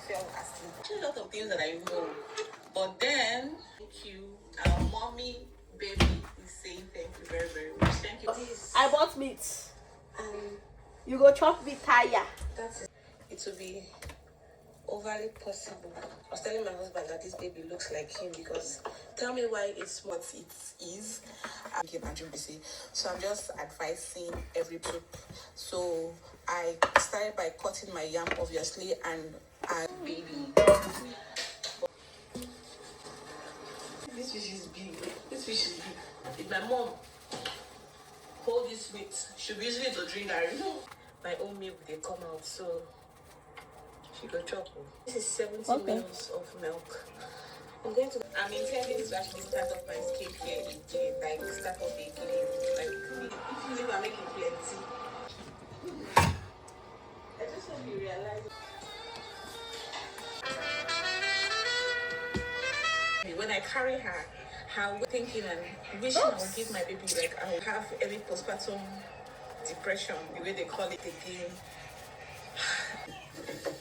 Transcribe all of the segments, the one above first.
fell asleep. A lot of things that I know. But then, thank you. Mommy, baby is saying thank you very, very much. Thank you. I bought meat. You go chop meat tire. That's it. It will be overly possible. I was telling my husband that this baby looks like him because tell me why it's what it is. So I'm just advising every group. So I started by cutting my yam, obviously, and baby. This fish is big. This fish is big. If my mom hold this weight, she'll be using it to drink her. You know, my own milk they come out, so she go chop. This is 70 mils of milk. I'm intending to actually start off my skincare again, like start off again, like if you are making plenty. I just hope you realize. When I carry her, how thinking and wishing I would give my baby like I would have every postpartum depression, the way they call it again.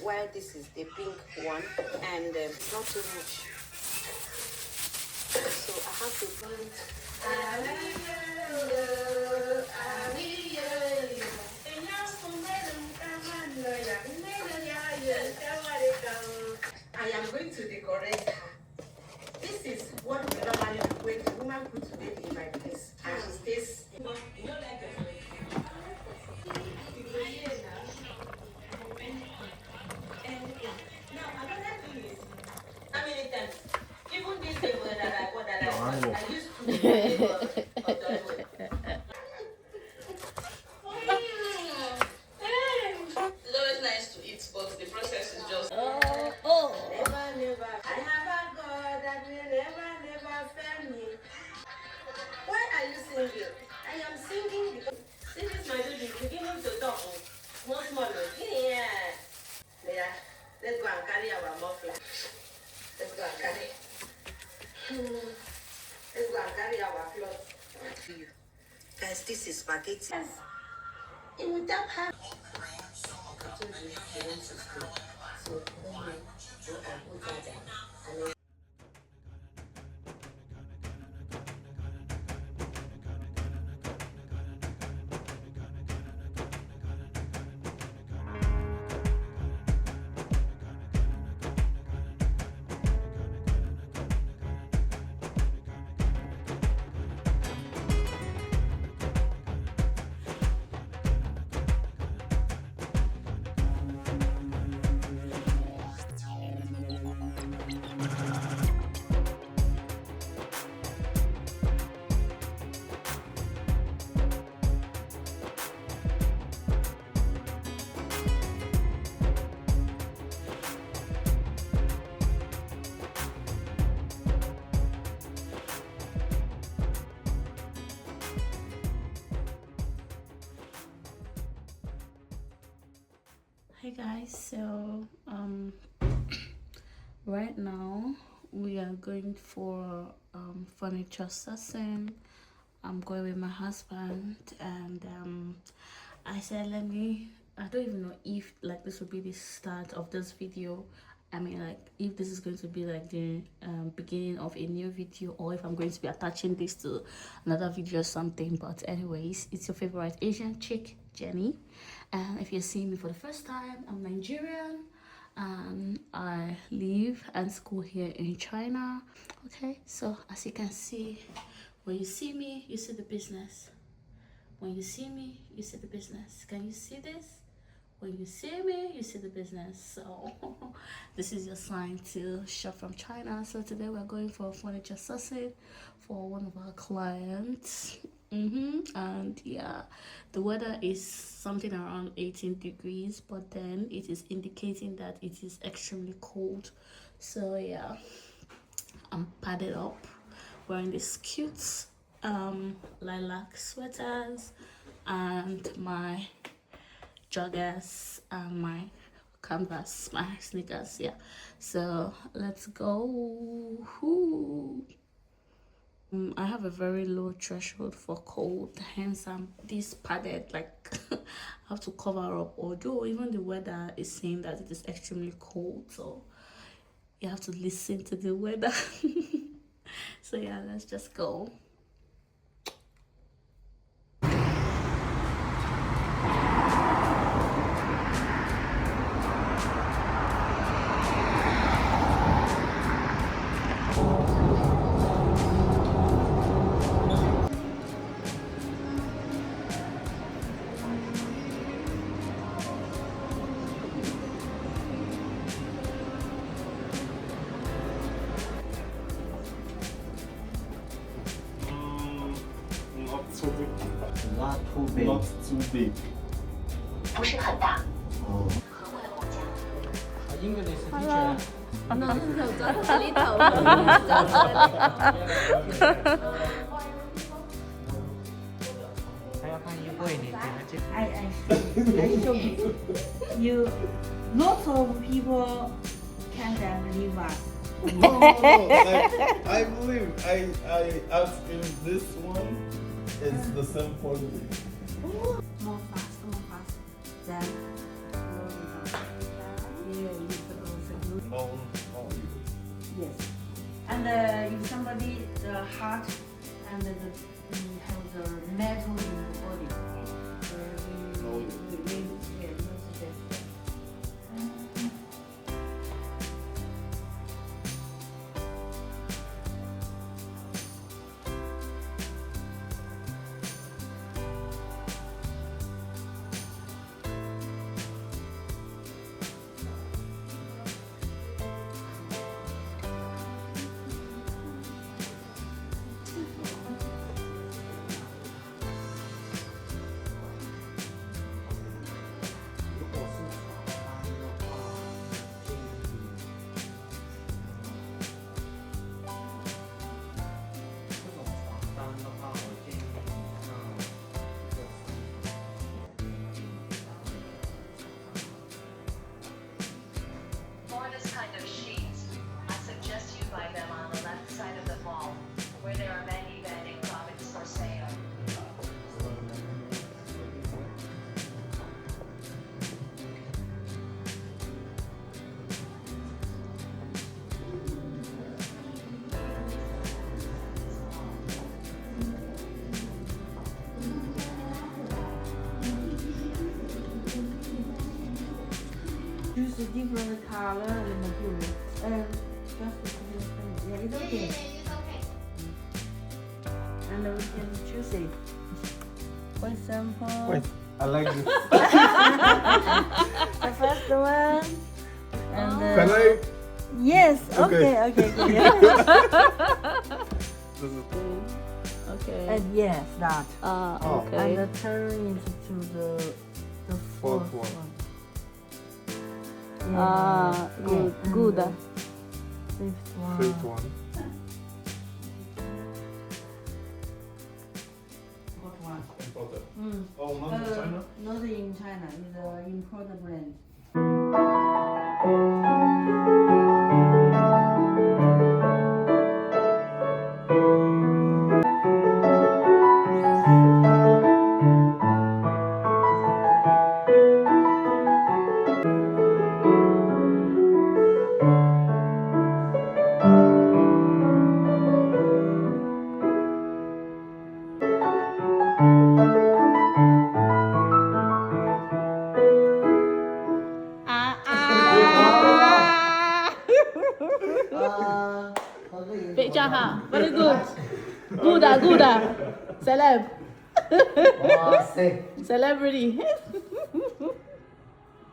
While this is the pink one, and it's not too much, so I have to put it. I am going to decorate her. This is what we normally do when the woman puts the baby in my place, and she stays. You know, like even this table that I bought that I used to it's always nice to eat, but the process is just never. I have a God that will never fail me. Why are you singing? I am singing because this is my baby beginning to talk. Small. Yeah. Let's go and carry our muffler. Let's go and carry our clothes. Guys, this is spaghetti. Yes. It will tap her. Hey guys, so right now we are going for furniture sourcing. I'm going with my husband, and I said I don't even know if like this will be the start of this video. I mean, like if this is going to be like the beginning of a new video, or if I'm going to be attaching this to another video or something. But anyways, it's your favorite Asian chick, Jenny. And if you're seeing me for the first time, I'm Nigerian and I live and school here in China. Okay, so as you can see, when you see me, you see the business. When you see me, you see the business. Can you see this? When you see me, you see the business. So this is your sign to shop from China. So today we're going for furniture sourcing for one of our clients. And yeah, the weather is something around 18 degrees, but then it is indicating that it is extremely cold. So yeah, I'm padded up, wearing these cute lilac sweaters and my joggers and my canvas, my sneakers. Yeah, so let's go. I have a very low threshold for cold, hence I'm this padded, like I have to cover up. Although even the weather is saying that it is extremely cold, so you have to listen to the weather. So yeah, let's just go. Not too big. Not too big. Not too big. 不是很大。 Oh. 和我的国家。 English teacher. I show you. You, lots of people can't believe us. No. I believe. I asked him this one. It's the same for me. More fast. Then, No. yes. And if somebody the heart and have the metal in the body, we no suggest. For this kind of sheets, I suggest you buy them on the left side of the mall, where there are many vending products for sale. Choose a different color and material. Just yeah, it's okay. And we can choose it. For example, Wait, I like this. the first one. And Can I? yes, Okay. okay. This is Okay. And yes, that. Oh. And turn it to the Fourth fourth one. Yeah. good. And fifth one. fifth one. What one? Imported. Mm. Oh, not in China. Not in China. It's an imported brand. Picture her. Very good. Good. Celeb. Oh, say. Celebrity.